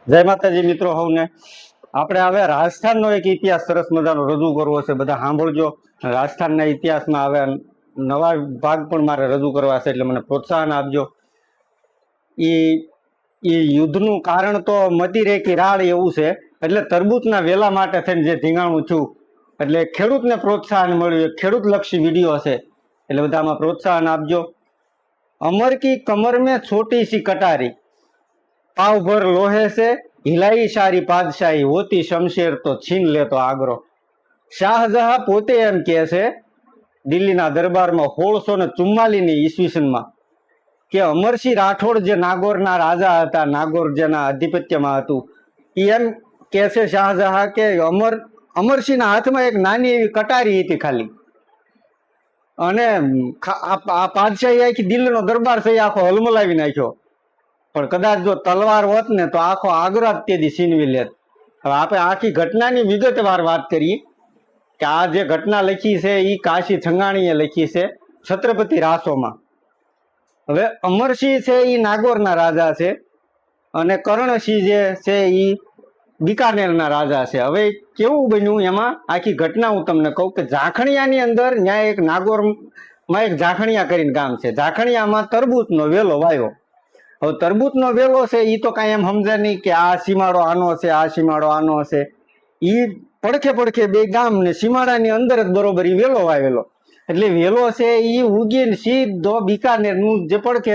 જય માતાજી મિત્રો સૌને. આપણે હવે રાજસ્થાનનો એક ઇતિહાસ સરસ મજાનો રજૂ કરવો છે. બધા સાંભળજો. રાજસ્થાનના ઇતિહાસમાં હવે નવા ભાગ પણ મારે રજૂ કરવા છે, એટલે મને પ્રોત્સાહન આપજો. એ યુદ્ધનું કારણ તો મતી રે કે રાડ એવું છે. એટલે તરબૂચના વેલા માટે થઈને જે ધીંગાણું છું, એટલે ખેડૂતને પ્રોત્સાહન મળ્યું. ખેડૂત લક્ષી વિડીયો છે, એટલે બધામાં પ્રોત્સાહન આપજો. अमर की कमर में छोटी सी कटारी, पाव भर लोहे से हिलाई सारी पादशाही, होती शमशेर तो छीन ले तो आगरो. શાહજહાં પોતે એમ કહે છે દિલ્હીના દરબારમાં 1644 ઈસવીસનમાં કે અમરસિંહ રાઠોડ જે નાગોરના રાજા હતા, નાગોર જેના આધિપત્યમાં હતું, એ એમ કહે છે શાહજહાં કે અમરસિંહના હાથમાં એક નાની એવી કટારી હતી ખાલી, અને આ પાદશાહી આખી દિલ્હીનો દરબાર છે આખો હલમલાવી નાખ્યો. પણ કદાચ જો તલવાર હોત ને તો આખો આગ્રો જ તેદી છીનવી લેત. હવે આપણે આખી ઘટનાની વિગતવાર વાત કરીએ કે આ જે ઘટના લખી છે એ કાશી છંગાણીએ લખી છે છત્રપતિ રાસોમાં. હવે અમરસિંહ છે એ નાગોરના રાજા છે, અને કર્ણસિંહ જે છે એ બીકાનેરના રાજા છે. હવે કેવું બન્યું એમાં આખી ઘટના હું તમને કહું કે ઝાખણિયાની અંદર ત્યાં એક નાગોરમાં એક ઝાખણિયા કરીને ગામ છે. ઝાખણિયામાં તરબૂચનો વેલો વાવ્યો. હવે તરબૂચનો વેલો છે એ તો કાંઈ એમ સમજે નહીં કે આ સીમાડો આનો છે, આ સીમાડો આનો છે. એ પડખે પડખે બે ગામ ને સીમાડાની અંદર જ બરોબર એ વેલો વાવેલો. એટલે વેલો છે એ ઉગીને સીધો બીકાનેરનું જે પડખે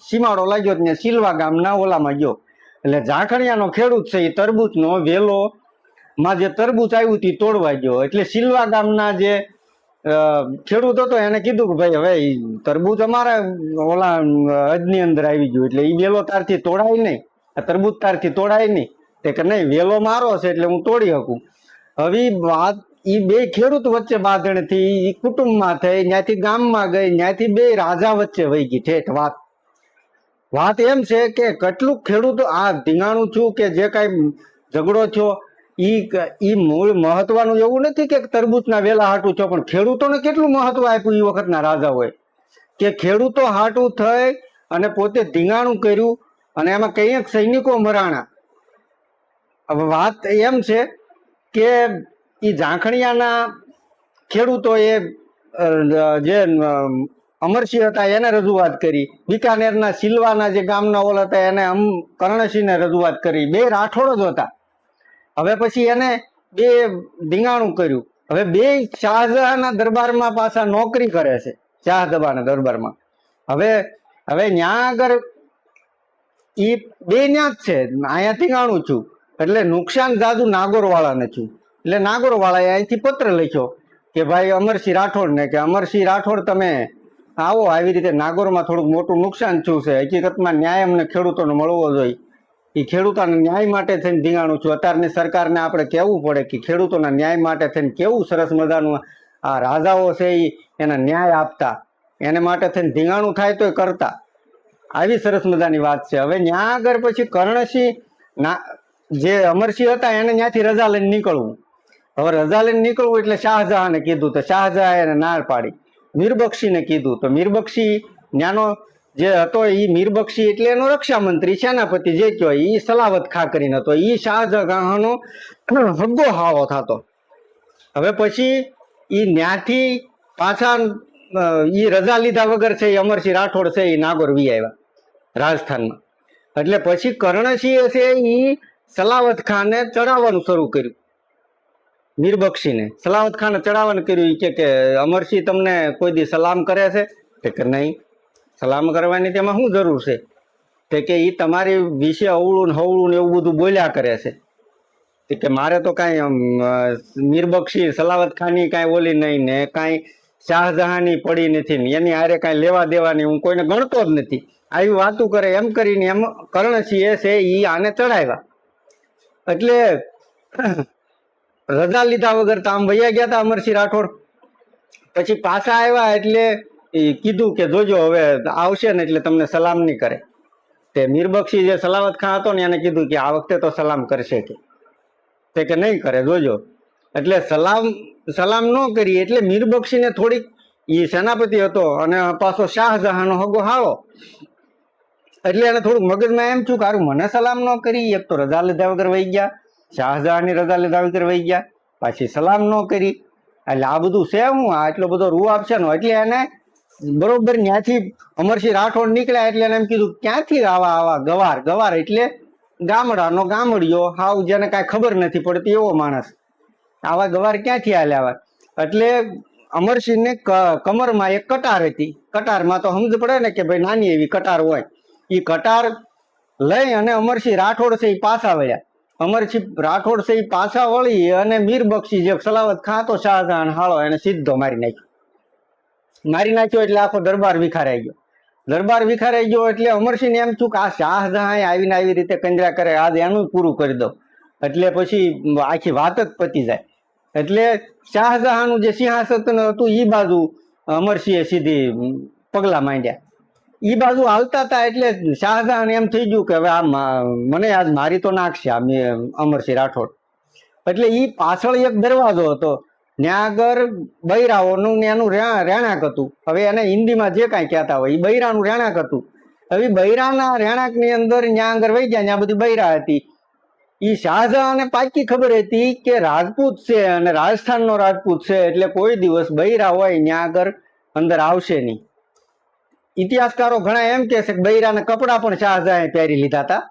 સીમાડો લાગ્યો ત્યાં સિલવા ગામના ઓલામાં ગયો. એટલે ઝાખણિયાનો ખેડૂત છે એ તરબૂચનો વેલો માં જે તરબૂચ આવ્યું તે તોડવા ગયો. એટલે સિલવા ગામના જે ખેડૂત હતો એને કીધું કે ભાઈ હવે તરબૂચ અમારા ઓલા હદની અંદર આવી ગયું, એટલે એ વેલો તારથી તોડાય નહીં, આ તરબૂચ તારથી તોડાય નહીં. તે કે નહીં, વેલો મારો છે એટલે હું તોડી શકું. હવે વાત એ બે ખેડૂત વચ્ચે બાંધણથી એ કુટુંબમાં થઈ, ત્યાંથી ગામમાં ગઈ, ત્યાંથી બે રાજા વચ્ચે વહી ગઈ ઠેઠ વાત એમ છે કે કેટલું ખેડૂતો આ ધીંગાણું છું કે જે કાંઈ ઝઘડો થયો એ મૂળ મહત્વનું એવું નથી કે તરબૂચના વેલા હાટું છો, પણ ખેડૂતોને કેટલું મહત્વ આપ્યું એ વખતના રાજાઓએ કે ખેડૂતો હાટું થઈ અને પોતે ધીંગાણું કર્યું, અને એમાં કંઈક સૈનિકો મરાણા. હવે વાત એમ છે કે એ ઝાંખણિયાના ખેડૂતોએ જે અમરસિંહ હતા એને રજૂઆત કરી, બીકાનેરના સિલવાના જે ગામના ઓલ હતા એને કર્ણસિંહને રજૂઆત કરી. બે રાઠોડ જ હતા. હવે પછી એને બે ધીંગાણું કર્યું. હવે બે શાહજહાંના દરબારમાં પાછા નોકરી કરે છે, શાહજહાંના દરબારમાં. હવે ત્યાં આગળ એ બે ન્યા જ છે, અહીંયા ધીંગાણું છું એટલે નુકસાન જાજુ નાગોરવાળાને છું. એટલે નાગોરવાળાએ અહીંથી પત્ર લખ્યો કે ભાઈ અમરસિંહ રાઠોડને કે અમરસિંહ રાઠોડ તમે આવો, આવી રીતે નાગોરમાં થોડુંક મોટું નુકસાન થયું છે, હકીકતમાં ન્યાય અમને ખેડૂતોને મળવો જોઈએ. એ ખેડૂતોના ન્યાય માટે થઈને ધીંગાણું છું. અત્યારની સરકારને આપણે કહેવું પડે કે ખેડૂતોના ન્યાય માટે થઈને કેવું સરસ મજાનું આ રાજાઓ છે એના ન્યાય આપતા, એને માટે થઈને ધીંગાણું થાય તો કરતા. આવી સરસ મજાની વાત છે. હવે ત્યાં આગળ પછી કર્ણસિંહ જે અમરસિંહ હતા એને ત્યાંથી રજા લઈને નીકળવું. હવે રજા લઈને નીકળવું એટલે શાહજહાંને કીધું તો શાહજહાં એને ના પાડી. મીરબક્ષીને કીધું તો મીરબક્ષી ત્યાંનો જે હતો એ મીરબક્ષી એટલે એનો રક્ષામંત્રી સેનાપતિ જે કહેવાય એ સલાવત ખા કરીને હતો. એ શાહજહાંનો હગ્ગો હાવો થતો. હવે પછી એ ત્યાંથી પાછા એ રજા લીધા વગર છે એ અમરસિંહ રાઠોડ છે એ નાગોર વી આવ્યા રાજસ્થાનમાં. એટલે પછી કર્ણસિંહે છે એ સલાવત ખાને ચડાવવાનું શરૂ કર્યું. મીરબક્ષીને સલાવત ખાને ચડાવવાનું કર્યું. એ કે અમરસિંહ તમને કોઈ દી સલામ કરે છે કે નહીં, સલામ કરવાની તેમાં શું જરૂર છે, તે કે એ તમારી વિશે અવળું ને હવળું ને એવું બધું બોલ્યા કરે છે કે મારે તો કાંઈ મીરબક્ષી સલાવત ખાની કાંઈ ઓલી નહીં ને કાંઈ શાહજહાંની પડી નથી ને એની હારે કાંઈ લેવા દેવાની હું કોઈને ગણતો જ નથી, આવી વાતું કરે. એમ કરીને એમ કર્ણસિંહે છે એ આને ચડાવ્યા. એટલે રજા લીધા વગર તો આમ વૈયા ગયા હતા અમરસિંહ રાઠોડ. પછી પાછા આવ્યા એટલે કીધું કે જોજો હવે આવશે ને એટલે તમને સલામ નહીં કરે. તે મીરબક્ષી જે સલાવત ખાન હતો ને એને કીધું કે આ વખતે તો સલામ કરશે કે નહીં કરે જોજો. એટલે સલામ ન કરી એટલે મીરબક્ષીને થોડીક એ સેનાપતિ હતો અને પાછો શાહજહાંનો હગો હાળો એટલે એને થોડુંક મગજમાં એમ થયું કે હારું મને સલામ ન કરી, એક તો રજા લીધા વગર વહી ગયા, શાહજહાંની રજા લીધા વગર વહી ગયા, પાછી સલામ ન કરી, એટલે આ બધું છે હું આ એટલો બધો રૂ આપશે નો. એટલે એને બરોબર ત્યાંથી અમરસિંહ રાઠોડ નીકળ્યા એટલે એને એમ કીધું ક્યાંથી આવા આવા ગવાર, ગવાર એટલે ગામડાનો ગામડિયો, હાવ જેને કાંઈ ખબર નથી પડતી એવો માણસ, આવા ગવાર ક્યાંથી હાલ્યા આવે. એટલે અમરસિંહને કમરમાં એક કટાર હતી, કટારમાં તો સમજ પડે ને કે ભાઈ નાની એવી કટાર હોય, એ કટાર લઈ અને અમરસિંહ રાઠોડ છે એ પાછા વળ્યા. અમરસિંહ રાઠોડ છે એ પાછા વળી અને મીર બક્ષી જે સલાવત ખાં હતો શાહજહાન હાળો એને સીધો મારી નાખ્યો. એટલે આખો દરબાર વિખારાઈ ગયો. દરબાર વિખારાઈ ગયો એટલે અમરસિંહ એમ થયું કે આ શાહજહાં આવીને આવી રીતે કંજરા કરે, આજ એનું પૂરું કરી દો, એટલે પછી આખી વાત જ પતી જાય. એટલે શાહજહાંનું જે સિંહાસન હતું એ બાજુ અમરસિંહે સીધી પગલા માંડ્યા, એ બાજુ હાલતા હતા. એટલે શાહજહાં એમ થઈ ગયું કે હવે આ મને આજ મારી તો નાખશે આ અમરસિંહ રાઠોડ. એટલે એ પાછળ એક દરવાજો હતો, ત્યાં આગળ બૈરાઓનું એનું રહેણાંક હતું. હવે એને હિન્દીમાં જે કાંઈ કહેતા હોય એ બૈરાનું રહેણાંક હતું. હવે બૈરાના રહેણાંકની અંદર ત્યાં આગળ વહી ગયા, ત્યાં બધી બૈરા હતી. એ શાહજહાંને પાકી ખબર હતી કે રાજપૂત છે અને રાજસ્થાનનો રાજપૂત છે, એટલે કોઈ દિવસ બૈરા હોય ત્યાં આગળ અંદર આવશે નહીં. ઇતિહાસકારો ઘણા એમ કે છે કે બૈરાના કપડા પણ શાહજહાંએ પહેરી લીધા હતા,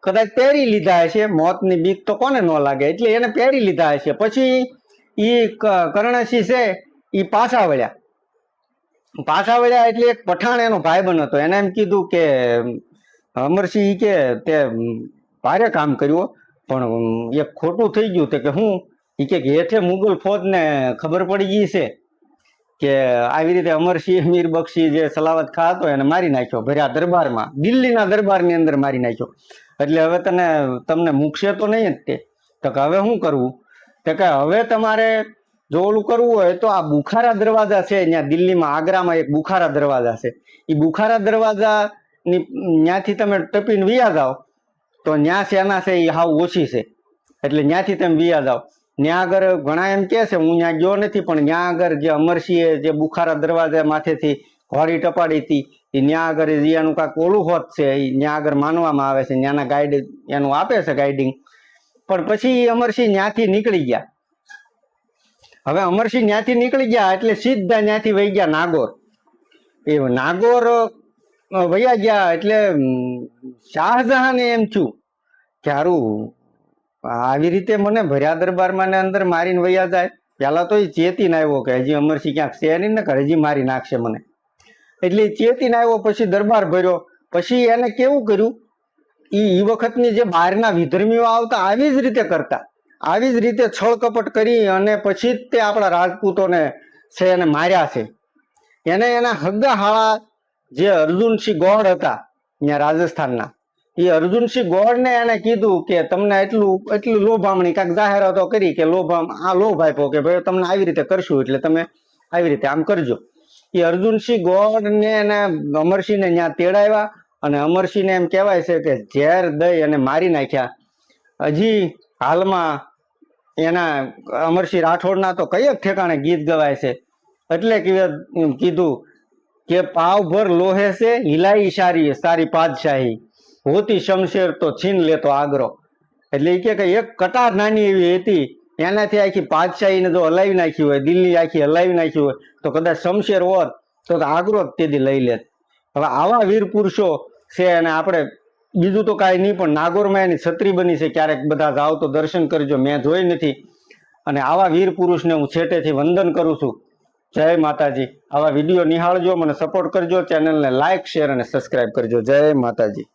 કદાચ પહેરી લીધા હશે, મોતની બીક તો કોને ન લાગે, એટલે એને પહેરી લીધા હશે. પછી એ કર્ણસિંહ છે એ પાછા વળ્યા એટલે એક પઠાણ એનો ભાઈબંધ હતો, એને એમ કીધું કે અમરસિંહ કે તે ભારે કામ કર્યું પણ એક ખોટું થઈ ગયું કે હું કે હેઠે મુગલ ફૌજને ખબર પડી ગઈ છે કે આવી રીતે અમરસિંહ મીર બક્ષી જે સલાવત ખાં હતો એને મારી નાખ્યો, ભર્યા દરબારમાં, દિલ્હીના દરબારની અંદર મારી નાખ્યો. એટલે હવે તમને મૂકશે તો નહીં જ તે. તો કે હવે શું કરવું? તો કે હવે તમારે જો ઓલું કરવું હોય તો આ બુખારા દરવાજા છે ત્યાં દિલ્હીમાં, આગ્રામાં એક બુખારા દરવાજા છે, એ બુખારા દરવાજાની ત્યાંથી તમે ટપીને વિયા જાઓ તો ત્યાં સેના છે એ હાવ ઓછી છે, એટલે ત્યાંથી તમે વિયા જાઓ. ત્યાં આગળ ઘણા એમ કે છે, હું ત્યાં ગયો નથી, પણ ત્યાં આગળ જે અમરસિંહે જે બુખારા દરવાજા માથેથી ઘોડી ટપાડી હતી એ ત્યાં આગળ એનું કાંઈક ઓલું હોત છે, એ ત્યાં આગળ માનવામાં આવે છે, ત્યાંના ગાઈડ એનું આપે છે ગાઈડિંગ. પણ પછી અમરસિંહ ત્યાંથી નીકળી ગયા. હવે અમરસિંહ ત્યાંથી નીકળી ગયા એટલે સીધા ત્યાંથી વહી ગયા નાગોર. એ નાગોર વયા ગયા એટલે શાહજહાંને એમ થયું કે હારું આવી રીતે મને ભર્યા દરબારમાં ને અંદર મારીને વયા જાય. પેલા તો એ ચેતીને આવ્યો કે હજી અમરસિંહ ક્યાંક છે નહીં ને, હજી મારી નાખશે મને, એટલે ચેતીને આવ્યો. પછી દરબાર ભર્યો. પછી એને કેવું કર્યું, એ વખતની જે બહારના વિધર્મીઓ આવતા આવી જ રીતે કરતા, આવી જ રીતે છળ કપટ કરી અને પછી જ તે આપણા રાજપૂતોને છે એને માર્યા છે. એને એના હગ્ગા હાળા જે અર્જુનસિંહ ગોળ હતા ત્યાં રાજસ્થાનના, એ અર્જુનસિંહ ગોળને એને કીધું કે તમને એટલું લોભામણી કાંઈક જાહેરાતો કરી કે લોભ આપ્યો કે ભાઈ તમને આવી રીતે કરશું એટલે તમે આવી રીતે આમ કરજો. એ અર્જુનસિંહ ગોળને એને અમરસિંહને ત્યાં તેડાવ્યા અને અમરસિંહને એમ કહેવાય છે કે ઝેર દઈ અને મારી નાખ્યા. હજી હાલમાં એના અમરસિંહ રાઠોડના તો કઈ ઠેકાણે ગીત ગવાય છે, એટલે કીધું કે પાવભર લોહે છે હિલાઈ સારી પાદશાહી, હોતી શમશેર તો છીન લેતો આગ્રો. એટલે એ કે એક કટાર નાની એવી હતી એનાથી આખી પાદશાહીને જો હલાવી નાખી હોય, દિલ્હી આખી હલાવી નાખી હોય તો કદાચ શમશેર હોત તો આગ્રો જ તેથી લઈ લેત. હવે આવા વીર પુરુષો છે અને આપણે બીજું તો કાંઈ નહીં, પણ નાગોરમાં એની છત્રી બની છે, ક્યારેક બધા જાઓ તો દર્શન કરજો, મેં જોઈ નથી. અને આવા વીર પુરુષને હું છેટેથી વંદન કરું છું. જય માતાજી. આવા વિડીયો નિહાળજો, મને સપોર્ટ કરજો, ચેનલને લાઈક, શેર અને સબસ્ક્રાઈબ કરજો. જય માતાજી.